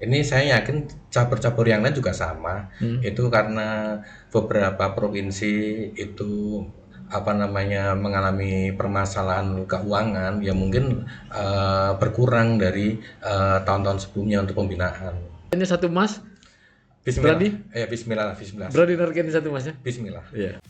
Ini saya yakin cabur-cabur yang lain juga sama. Itu karena beberapa provinsi itu apa namanya mengalami permasalahan keuangan yang mungkin berkurang dari tahun-tahun sebelumnya untuk pembinaan. Ini satu mas, Bismillah. berani? Bismillah, bismillah. Berani narkin satu mas ya? Bismillah. Iya.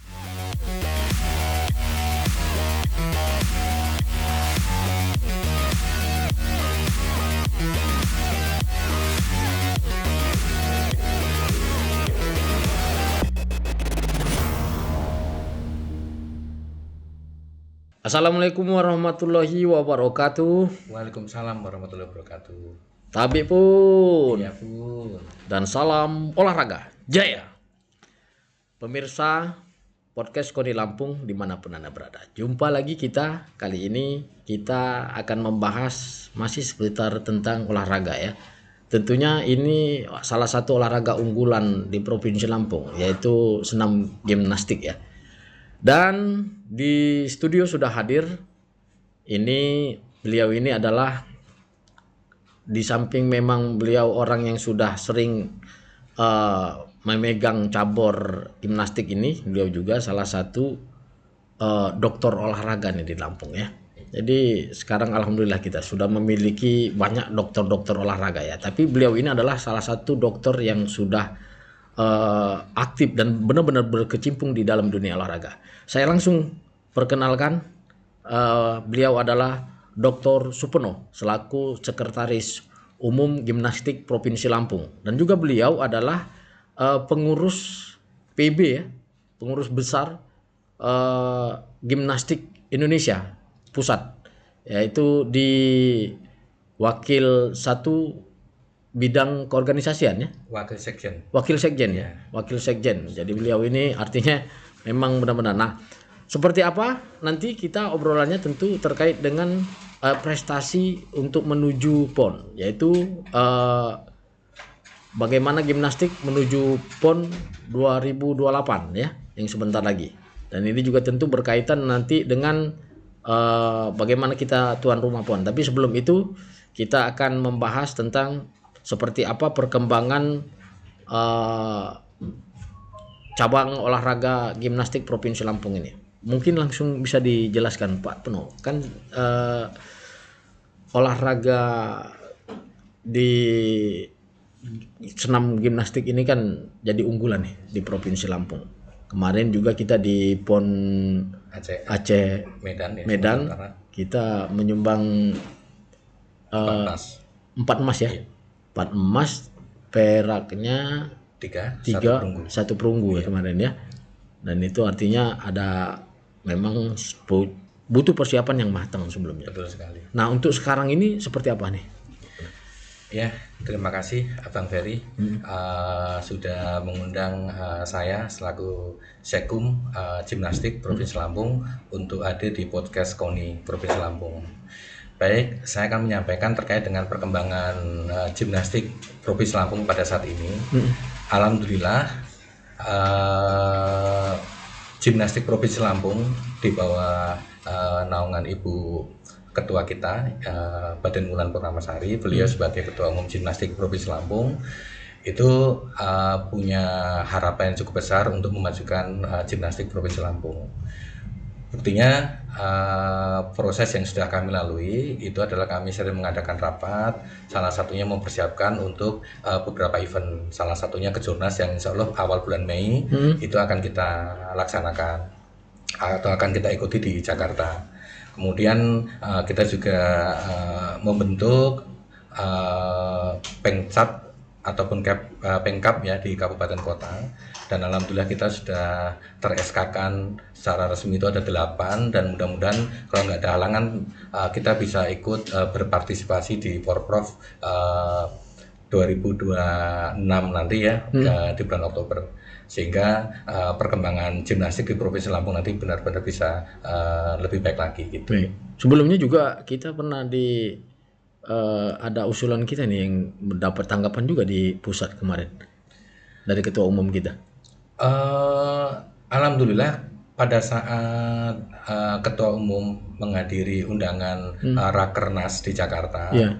Assalamualaikum warahmatullahi wabarakatuh. Waalaikumsalam warahmatullahi wabarakatuh. Tabik pun. Ya pun. Dan salam olahraga jaya. Pemirsa podcast Koni Lampung dimanapun Anda berada. Jumpa lagi kita. Kali ini kita akan membahas masih seputar tentang olahraga ya. Tentunya ini salah satu olahraga unggulan di Provinsi Lampung, yaitu senam gimnastik ya. Dan di studio sudah hadir. Beliau ini adalah, di samping memang beliau orang yang sudah sering memegang cabur gimnastik ini, beliau juga salah satu dokter olahraga nih di Lampung ya. Jadi sekarang alhamdulillah kita sudah memiliki banyak dokter-dokter olahraga ya. Tapi beliau ini adalah salah satu dokter yang sudah aktif dan benar-benar berkecimpung di dalam dunia olahraga. Saya langsung perkenalkan, beliau adalah Dr. Supono selaku Sekretaris Umum Gimnastik Provinsi Lampung, dan juga beliau adalah pengurus PB ya, pengurus besar Gimnastik Indonesia Pusat, yaitu di Wakil 1 bidang keorganisasian ya. Wakil sekjen ya. Wakil sekjen. Jadi beliau ini artinya memang benar-benar. Nah, seperti apa nanti kita obrolannya tentu terkait dengan prestasi untuk menuju PON, yaitu bagaimana gimnastik menuju PON 2028 ya, yang sebentar lagi. Dan ini juga tentu berkaitan nanti dengan bagaimana kita tuan rumah PON. Tapi sebelum itu kita akan membahas tentang seperti apa perkembangan cabang olahraga gimnastik Provinsi Lampung ini. Mungkin langsung bisa dijelaskan Pak Peno. Kan olahraga di senam gimnastik ini kan jadi unggulan nih di Provinsi Lampung. Kemarin juga kita di PON Aceh Medan kita menyumbang 4 emas ya. 4 emas, peraknya 3, 1 perunggu ya kemarin ya. Dan itu artinya ada memang butuh persiapan yang matang sebelumnya. Betul sekali. Nah, untuk sekarang ini seperti apa nih? Ya, terima kasih Abang Ferry sudah mengundang saya selaku Sekum Gimnastik Provinsi Lampung untuk hadir di podcast KONI Provinsi Lampung. Baik, saya akan menyampaikan terkait dengan perkembangan gimnastik Provinsi Lampung pada saat ini. Alhamdulillah, gimnastik Provinsi Lampung di bawah naungan Ibu Ketua kita, Baden Wulan Purnamasari, beliau sebagai Ketua Umum Gimnastik Provinsi Lampung, itu punya harapan yang cukup besar untuk memajukan gimnastik Provinsi Lampung. Buktinya proses yang sudah kami lalui itu adalah kami sering mengadakan rapat, salah satunya mempersiapkan untuk beberapa event, salah satunya Kejurnas yang insya Allah awal bulan Mei itu akan kita laksanakan atau akan kita ikuti di Jakarta. Kemudian kita juga membentuk Pengcap ataupun Pengkap ya di kabupaten kota, dan alhamdulillah kita sudah ter-SK-kan secara resmi itu ada 8, dan mudah-mudahan kalau nggak ada halangan kita bisa ikut berpartisipasi di Porprov 2026 nanti ya di bulan Oktober, sehingga perkembangan gimnastik di Provinsi Lampung nanti benar-benar bisa lebih baik lagi gitu. Baik. Sebelumnya juga kita pernah ada usulan kita nih yang mendapat tanggapan juga di pusat kemarin dari ketua umum kita. Alhamdulillah pada saat Ketua Umum menghadiri undangan Rakernas di Jakarta, Iya.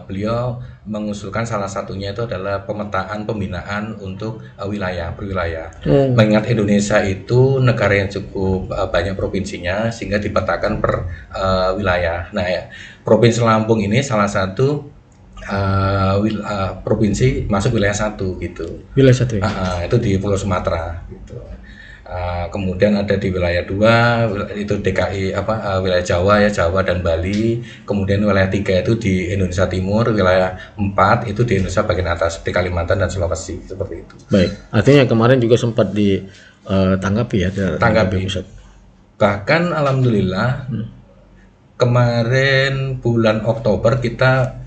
beliau mengusulkan salah satunya itu adalah pemetaan pembinaan untuk wilayah per wilayah. Mengingat Indonesia itu negara yang cukup banyak provinsinya, sehingga dipetakan per wilayah. Nah, ya, Provinsi Lampung ini salah satu provinsi masuk wilayah 1 gitu. Wilayah 1 ya? Itu di Pulau Sumatera gitu. Kemudian ada di wilayah 2 itu DKI wilayah Jawa ya, Jawa dan Bali. Kemudian wilayah 3 itu di Indonesia Timur, wilayah 4 itu di Indonesia bagian atas di Kalimantan dan Sulawesi, seperti itu. Baik, artinya kemarin juga sempat ditanggapi ya Tanggapi. Bahkan alhamdulillah kemarin bulan Oktober kita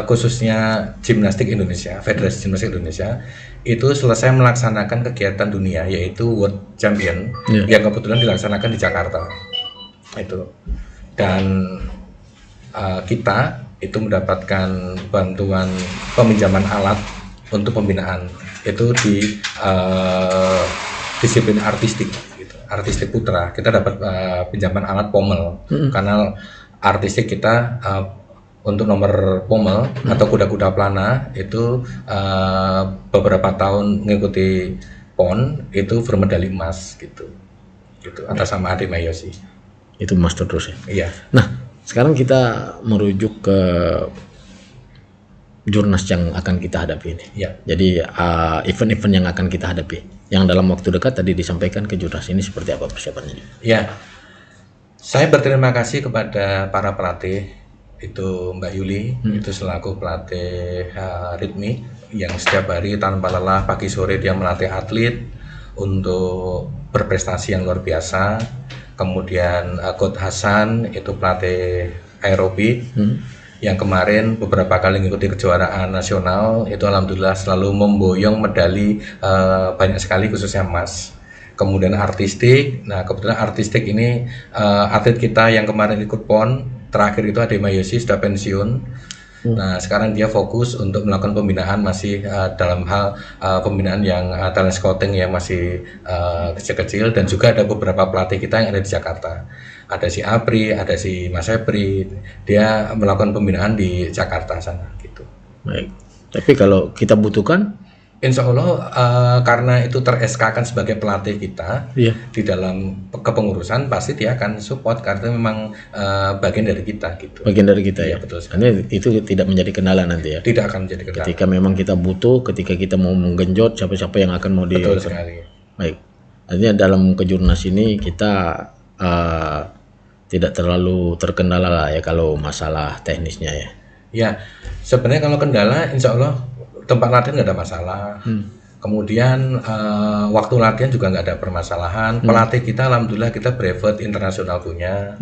khususnya Gimnastik Indonesia, Federasi Gimnastik Indonesia itu selesai melaksanakan kegiatan dunia yaitu World Champion yang kebetulan dilaksanakan di Jakarta itu, dan kita itu mendapatkan bantuan peminjaman alat untuk pembinaan itu di disiplin artistik gitu, artistik putra. Kita dapat pinjaman alat pommel karena artistik kita untuk nomor pommel atau kuda-kuda pelana itu beberapa tahun mengikuti PON itu bermedali emas gitu atas sama Ade Mayosi. Itu emas terus ya. Iya. Nah, sekarang kita merujuk ke Jurnas yang akan kita hadapi ini. Iya. Jadi event-event yang akan kita hadapi, yang dalam waktu dekat tadi disampaikan ke Jurnas ini seperti apa persiapannya? Iya. Saya berterima kasih kepada para pelatih itu Mbak Yuli itu selaku pelatih ritmi yang setiap hari tanpa lelah pagi sore dia melatih atlet untuk berprestasi yang luar biasa. Kemudian Coach Hasan itu pelatih aerobik yang kemarin beberapa kali mengikuti kejuaraan nasional itu alhamdulillah selalu memboyong medali banyak sekali khususnya emas. Kemudian artistik, nah kebetulan artistik ini atlet kita yang kemarin ikut PON terakhir itu Ade Mayosi sudah pensiun. Nah sekarang dia fokus untuk melakukan pembinaan masih dalam hal pembinaan yang talent scouting yang masih kecil-kecil, dan juga ada beberapa pelatih kita yang ada di Jakarta. Ada si Apri, ada si Mas Epri, dia melakukan pembinaan di Jakarta sana gitu. Baik. Tapi kalau kita butuhkan, Insya Allah karena itu ter-SK-kan sebagai pelatih kita di dalam kepengurusan, pasti dia akan support karena memang bagian dari kita gitu. Bagian dari kita ya. Betul. Ini itu tidak menjadi kendala nanti ya. Tidak akan menjadi kendala. Ketika memang kita butuh, ketika kita mau menggenjot siapa-siapa yang akan mau Betul sekali. Baik. Artinya dalam kejurnas ini kita tidak terlalu terkendala lah ya kalau masalah teknisnya ya. Ya, sebenarnya kalau kendala insya Allah tempat latihan nggak ada masalah. Kemudian waktu latihan juga nggak ada permasalahan. Pelatih kita alhamdulillah kita brevet internasional punya.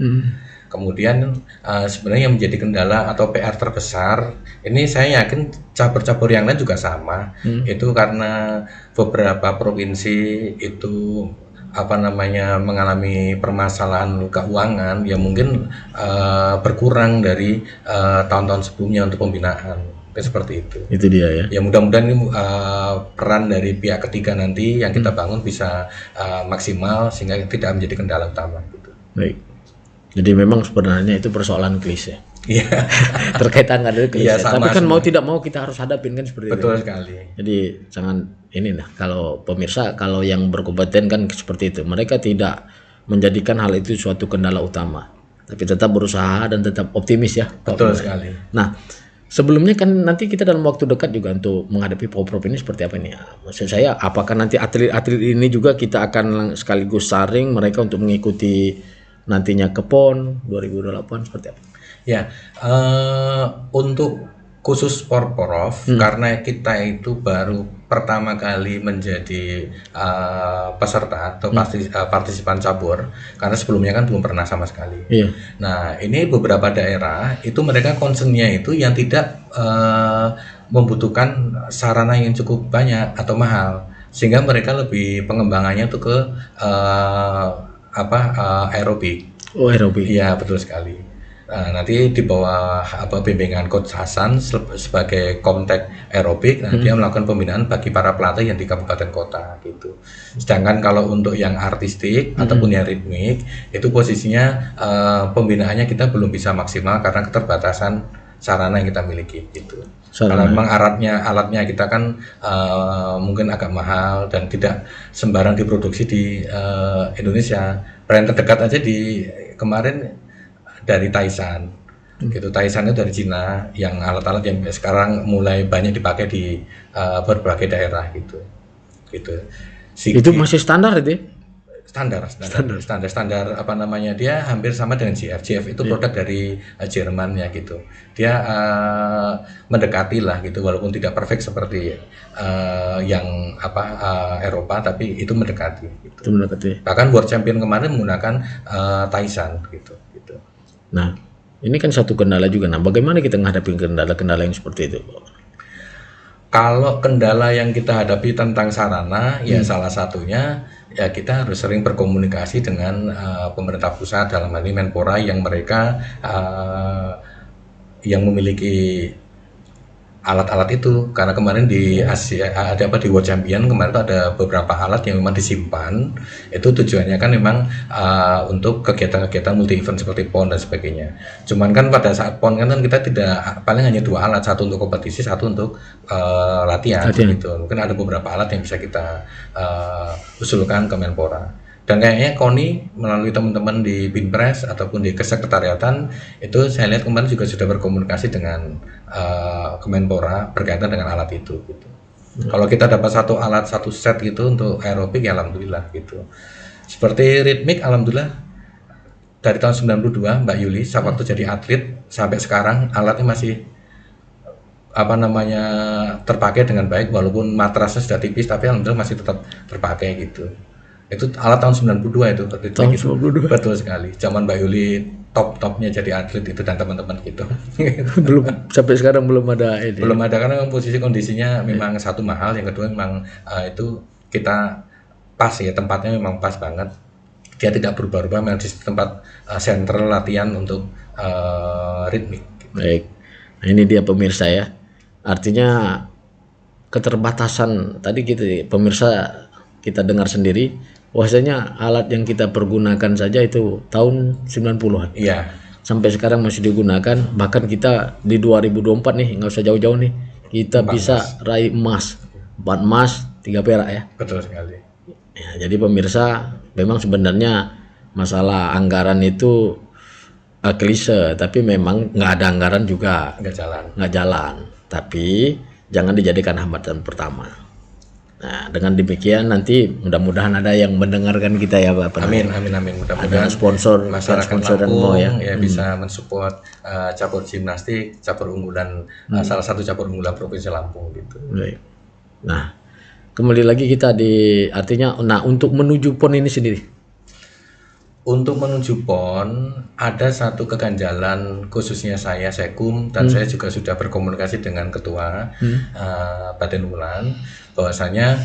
Kemudian sebenarnya yang menjadi kendala atau PR terbesar ini saya yakin cabur-cabur yang lain juga sama. Itu karena beberapa provinsi itu mengalami permasalahan keuangan yang mungkin berkurang dari tahun-tahun sebelumnya untuk pembinaan. Seperti itu. Itu dia ya. Ya mudah-mudahan ini peran dari pihak ketiga nanti yang kita bangun bisa maksimal sehingga tidak menjadi kendala utama. Gitu. Baik. Jadi memang sebenarnya itu persoalan klise. Iya. Terkait angka dari klise. Tapi kan mau tidak mau kita harus hadapin kan seperti itu. Betul sekali. Jadi jangan ini nah kalau pemirsa kalau yang berkompeten kan seperti itu. Mereka tidak menjadikan hal itu suatu kendala utama. Tapi tetap berusaha dan tetap optimis ya. Betul sekali. Nah, sebelumnya kan nanti kita dalam waktu dekat juga untuk menghadapi Poprov ini seperti apa ini? Maksud saya apakah nanti atlet-atlet ini juga kita akan sekaligus saring mereka untuk mengikuti nantinya ke PON 2028 seperti apa? Ya, untuk khusus Poprov karena kita itu baru pertama kali menjadi peserta atau partisipan cabur, karena sebelumnya kan belum pernah sama sekali. Iya. Nah ini beberapa daerah itu mereka concernnya itu yang tidak membutuhkan sarana yang cukup banyak atau mahal, sehingga mereka lebih pengembangannya itu ke aerobik. Oh aerobik. Iya betul sekali. Nanti di bawah bimbingan Coach Hasan sebagai kontak aerobik, dia melakukan pembinaan bagi para pelatih yang di kabupaten kota gitu. Sedangkan kalau untuk yang artistik ataupun yang ritmik itu posisinya pembinaannya kita belum bisa maksimal karena keterbatasan sarana yang kita miliki gitu. Karena memang alatnya kita kan mungkin agak mahal dan tidak sembarang diproduksi di Indonesia. Brand terdekat aja di kemarin dari Taisan gitu. Taisan itu dari Cina, yang alat-alat yang sekarang mulai banyak dipakai di berbagai daerah gitu. Itu masih standar itu ya? Standar apa namanya, dia hampir sama dengan GF itu produk dari Jerman ya gitu. Dia mendekati lah gitu, walaupun tidak perfect seperti yang Eropa, tapi itu mendekati gitu. Bahkan World Champion kemarin menggunakan Taisan gitu. Nah, ini kan satu kendala juga. Nah, bagaimana kita menghadapi kendala-kendala yang seperti itu? Kalau kendala yang kita hadapi tentang sarana, ya salah satunya ya kita harus sering berkomunikasi dengan pemerintah pusat, dalam hal ini Menpora, yang mereka yang memiliki alat-alat itu. Karena kemarin di Asia di World Champion kemarin itu ada beberapa alat yang memang disimpan, itu tujuannya kan memang untuk kegiatan-kegiatan multi event seperti PON dan sebagainya. Cuman kan pada saat PON kan kita tidak, paling hanya 2 alat, satu untuk kompetisi, satu untuk latihan gitu. Mungkin ada beberapa alat yang bisa kita usulkan ke Menpora. Dan kayaknya KONI melalui teman-teman di Binpres ataupun di Kesekretariatan itu saya lihat kemarin juga sudah berkomunikasi dengan Kemenpora berkaitan dengan alat itu gitu. Kalau kita dapat satu alat, satu set gitu untuk aerobik, ya alhamdulillah gitu. Seperti ritmik, alhamdulillah dari tahun 92 Mbak Yuli, saya waktu jadi atlet sampai sekarang alatnya masih terpakai dengan baik, walaupun matrasnya sudah tipis tapi alhamdulillah masih tetap terpakai gitu. Itu alat tahun 92 itu. Tahun 92. Betul sekali. Zaman Mbak Yuli top-topnya jadi atlet itu dan teman-teman gitu. Belum, sampai sekarang belum ada ini. Belum ada, karena posisi kondisinya memang satu mahal, yang kedua memang itu kita pas ya, tempatnya memang pas banget. Dia tidak berubah-ubah, memang di tempat sentral latihan untuk ritmik. Gitu. Baik. Nah, ini dia pemirsa ya. Artinya keterbatasan tadi gitu pemirsa, kita dengar sendiri. Bahwasanya alat yang kita pergunakan saja itu tahun 90-an. Iya. Sampai sekarang masih digunakan, bahkan kita di 2024 nih, nggak usah jauh-jauh nih, kita bisa raih emas. 4 emas, 3 perak ya. Betul sekali. Ya, jadi pemirsa, memang sebenarnya masalah anggaran itu klise, tapi memang nggak ada anggaran juga nggak jalan. Tapi jangan dijadikan hambatan pertama. Nah, dengan demikian nanti mudah-mudahan ada yang mendengarkan kita ya Pak. Amin. Mudah-mudahan ada sponsor masyarakat Lampung ya bisa mensupport cabur gimnastik, cabur unggulan, salah satu cabur unggulan Provinsi Lampung gitu. Baik. Nah, kembali lagi kita artinya, untuk menuju PON ini sendiri. Untuk menuju PON ada satu keganjalan, khususnya saya Sekum, dan saya juga sudah berkomunikasi dengan Ketua Baden Wulan, bahwasanya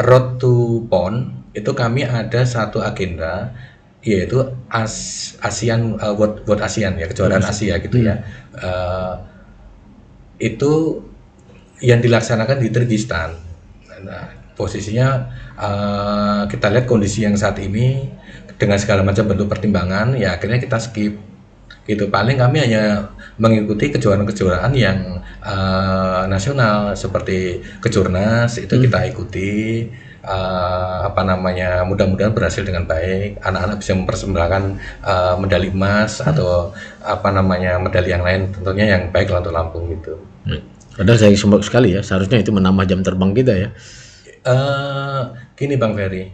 road to PON itu kami ada satu agenda, yaitu ASEAN World ASEAN ya, kejuaraan Asia gitu ya. Itu yang dilaksanakan di Kyrgyzstan. Nah, posisinya kita lihat kondisi yang saat ini dengan segala macam bentuk pertimbangan, ya akhirnya kita skip gitu. Paling kami hanya mengikuti kejuaraan-kejuaraan yang nasional seperti Kejurnas itu kita ikuti, mudah-mudahan berhasil dengan baik, anak-anak bisa mempersembahkan medali emas atau medali yang lain, tentunya yang baik untuk Lampung gitu. Padahal saya sembok sekali ya, seharusnya itu menambah jam terbang kita ya. Gini Bang Ferry,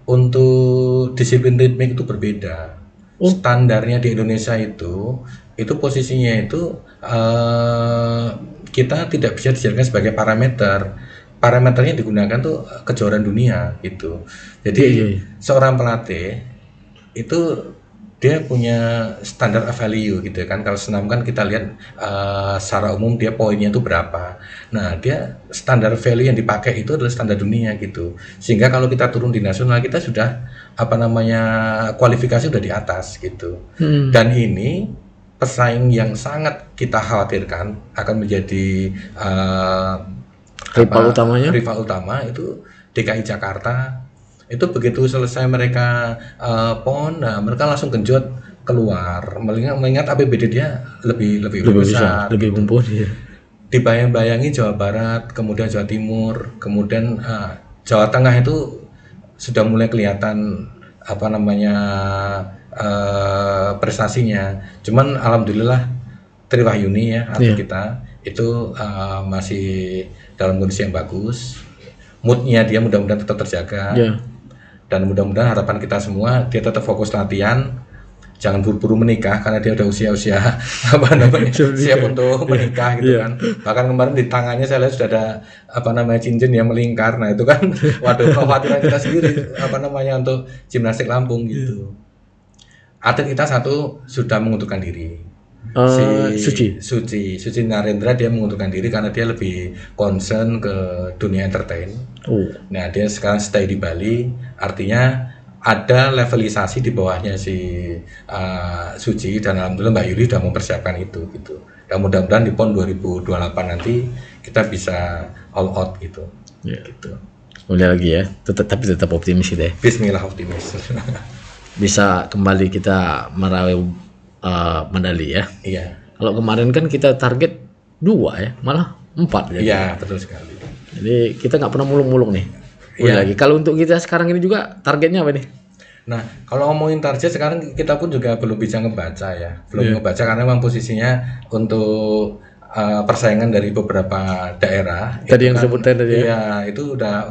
untuk disiplin ritmik itu berbeda. Standarnya di Indonesia itu posisinya itu kita tidak bisa dijadikan sebagai parameter. Parameternya digunakan tuh kejuaraan dunia gitu. Jadi seorang pelatih itu dia punya standar of value gitu kan. Kalau senam kan kita lihat secara umum dia poinnya itu berapa. Nah, dia standar value yang dipakai itu adalah standar dunia gitu. Sehingga kalau kita turun di nasional kita sudah kualifikasi udah di atas gitu. Dan ini pesaing yang sangat kita khawatirkan akan menjadi rival utama itu DKI Jakarta. Itu begitu selesai mereka PON, nah mereka langsung genjot keluar, mengingat APBD dia lebih besar, lebih mumpuni. Dibayang-bayangi Jawa Barat, kemudian Jawa Timur, kemudian Jawa Tengah itu sudah mulai kelihatan prestasinya. Cuman alhamdulillah Triwahyuni ya atlet kita itu masih dalam kondisi yang bagus. Moodnya dia mudah-mudahan tetap terjaga. Dan mudah-mudahan harapan kita semua dia tetap fokus latihan, jangan buru-buru menikah karena dia udah usia siap untuk menikah gitu kan. Bahkan kemarin di tangannya saya lihat sudah ada cincin yang melingkar. Nah itu kan waduh kekhawatiran kita sendiri untuk gimnastik Lampung gitu. Atlet kita satu sudah mengundurkan diri. Suci Narendra dia mengundurkan diri karena dia lebih concern ke dunia entertain. Nah dia sekarang stay di Bali, artinya ada levelisasi di bawahnya si Suci, dan alhamdulillah Mbak Yuli sudah mempersiapkan itu gitu. Dan mudah-mudahan di PON 2028 nanti kita bisa all out gitu. Gitu. Mulai lagi ya, tapi tetap optimis gitu ya. Bismillah optimis. Bisa kembali kita meraih medali ya. Iya. Kalau kemarin kan kita target 2 ya, malah 4 ya. Iya, betul sekali. Jadi kita nggak pernah muluk-muluk nih. Lagi. Kalau untuk kita sekarang ini juga targetnya apa nih? Nah, kalau ngomongin target sekarang kita pun juga belum bisa ngebaca ya. Ngebaca karena memang posisinya untuk persaingan dari beberapa daerah. Tadi yang disebutkan tadi ya. Iya, itu udah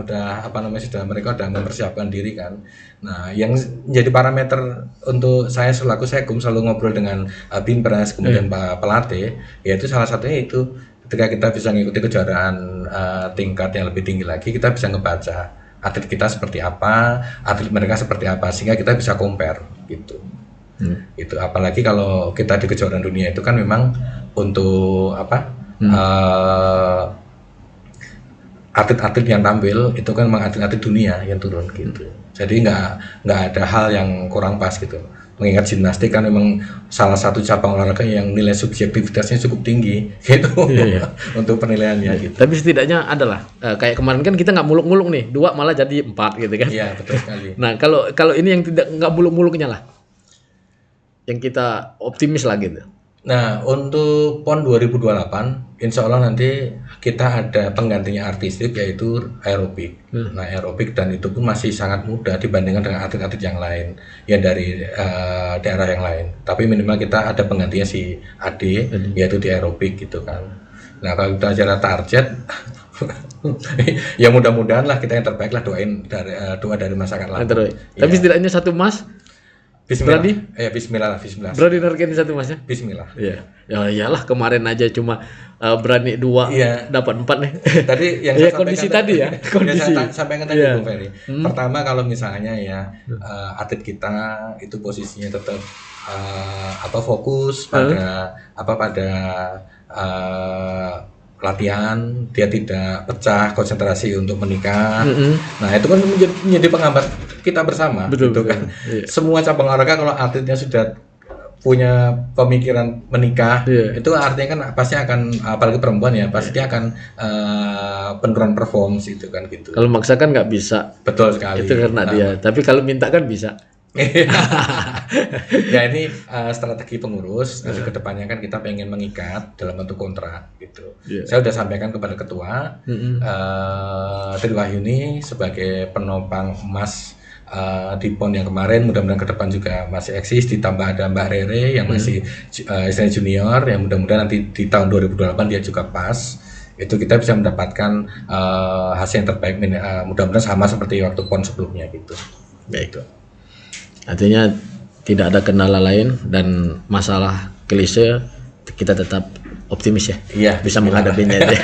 sudah mereka udah mempersiapkan diri kan. Nah, yang jadi parameter untuk saya selaku Sekum selalu ngobrol dengan Bimpres kemudian Pak pelatih, yaitu salah satunya itu ketika kita bisa mengikuti kejuaraan tingkat yang lebih tinggi lagi, kita bisa ngebaca atlet kita seperti apa, atlet mereka seperti apa, sehingga kita bisa compare gitu. Itu apalagi kalau kita di kejuaraan dunia itu kan memang untuk atlet-atlet yang tampil itu kan memang atlet-atlet dunia yang turun gitu. Jadi nggak ada hal yang kurang pas gitu. Mengingat gimnastik kan memang salah satu cabang olahraga yang nilai subjektivitasnya cukup tinggi gitu. Untuk penilaiannya gitu. Tapi setidaknya adalah kayak kemarin kan kita nggak muluk-muluk nih, 2 malah jadi 4 gitu kan. Iya, betul sekali. Nah, kalau ini yang nggak muluk-muluknya lah, yang kita optimis lah gitu. Nah, untuk PON 2028, insya Allah nanti kita ada penggantinya artistik yaitu aerobik. Nah, aerobik dan itu pun masih sangat mudah dibandingkan dengan atlet-atlet yang lain yang dari daerah yang lain. Tapi minimal kita ada penggantinya si Ade, yaitu di aerobik gitu kan. Nah, kalau kita bicara target, ya mudah-mudahan lah kita yang terbaik lah, doa dari masyarakat Lampung. Tapi setidaknya 1 emas. Bismillah. Berani? Bismillah. Berani nargetin 1 emasnya? Bismillah. Iya. Ya iyalah kemarin aja cuma berani 2 dapat 4 nih. Tadi yang saya kondisi tadi ya. Kondisi. Yang saya sampaikan tadi Bung Ferry. Pertama kalau misalnya atlet kita itu posisinya tetap fokus pada latihan, dia tidak pecah konsentrasi untuk menikah. Nah, itu kan menjadi penghambat kita bersama. Betul, gitu kan. Iya. Semua cabang olahraga kalau atletnya sudah punya pemikiran menikah, itu artinya kan pasti akan, apalagi perempuan ya, pasti akan penurunan perform gitu kan gitu. Kalau maksa kan nggak bisa. Betul sekali. Itu karena dia. Tapi kalau minta kan bisa. Ya ini strategi pengurus. Nanti kedepannya kan kita pengen mengikat dalam bentuk kontrak gitu. Saya sudah sampaikan kepada ketua Triwahyuni sebagai penopang emas di PON yang kemarin. Mudah-mudahan ke depan juga masih eksis, ditambah ada Mbak Rere yang masih istilahnya junior, yang mudah-mudahan nanti di tahun 2028 dia juga pas. Itu kita bisa mendapatkan hasil yang terbaik, mudah-mudahan sama seperti waktu PON sebelumnya gitu. Baik. Artinya tidak ada kendala lain dan masalah klise kita tetap optimis ya. Iya, bisa menghadapinya itu.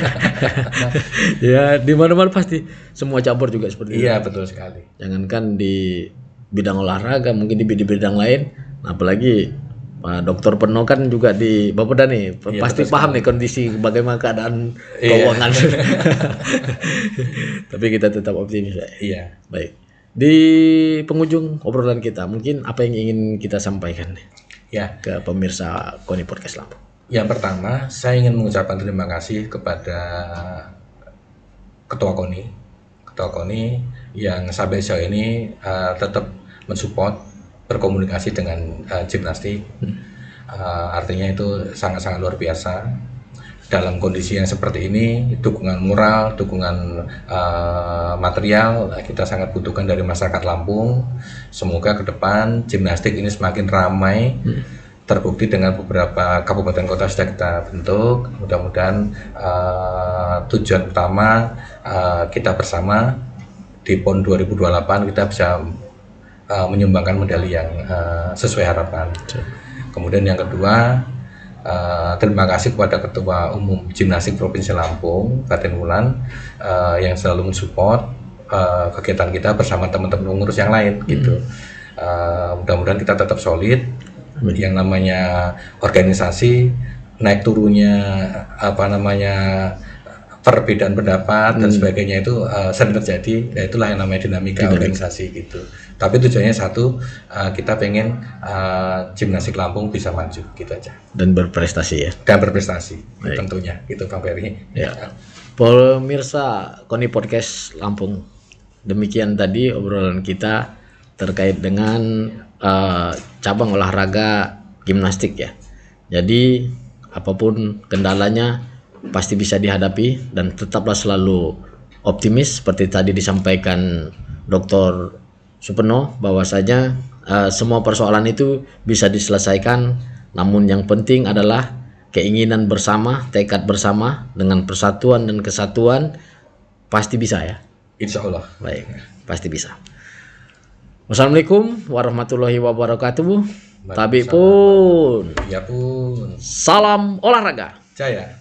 Ya, di mana-mana pasti semua cabur juga seperti itu. Iya, betul sekali. Jangankan di bidang olahraga, mungkin di bidang lain Apalagi Pak Dokter Peno kan juga di Bapeda nih, Iya, pasti betul paham sekali. nih kondisi bagaimana keadaan Iya. keuangan. Tapi kita tetap optimis, Pak. Iya. Baik. Di penghujung obrolan kita, mungkin apa yang ingin kita sampaikan nih Ya, ke pemirsa Koni Podcast Lampung? yang pertama saya ingin mengucapkan terima kasih kepada Ketua KONI yang sampai sejauh ini tetap mensupport berkomunikasi dengan gimnastik. Artinya itu sangat-sangat luar biasa. Dalam kondisi yang seperti ini, dukungan moral, dukungan material kita sangat butuhkan dari masyarakat Lampung. Semoga ke depan gimnastik ini semakin ramai. Terbukti dengan beberapa kabupaten kota sudah kita bentuk. Mudah-mudahan tujuan utama kita bersama di PON 2028 kita bisa menyumbangkan medali yang sesuai harapan. Kemudian yang kedua, terima kasih kepada Ketua Umum Gimnastik Provinsi Lampung, Baden Wulan, yang selalu mensupport kegiatan kita bersama teman-teman pengurus yang lain gitu. Mudah-mudahan kita tetap solid. Yang namanya organisasi naik turunnya perbedaan pendapat dan sebagainya itu sering terjadi. Itulah yang namanya dinamika organisasi gitu. Tapi tujuannya satu, kita pengen gimnastik Lampung bisa maju gitu aja. Dan berprestasi ya. Dan berprestasi tentunya gitu Bang Ferry. Ya. Pemirsa Koni Podcast Lampung, demikian tadi obrolan kita terkait dengan cabang olahraga gimnastik ya. Jadi apapun kendalanya pasti bisa dihadapi dan tetaplah selalu optimis seperti tadi disampaikan Dr. Supeno bahwasanya semua persoalan itu bisa diselesaikan, namun yang penting adalah keinginan bersama, tekad bersama dengan persatuan dan kesatuan pasti bisa ya. Insya Allah. Baik, pasti bisa. Wassalamualaikum warahmatullahi wabarakatuh. Tapi pun, Ya pun. salam olahraga. Jaya.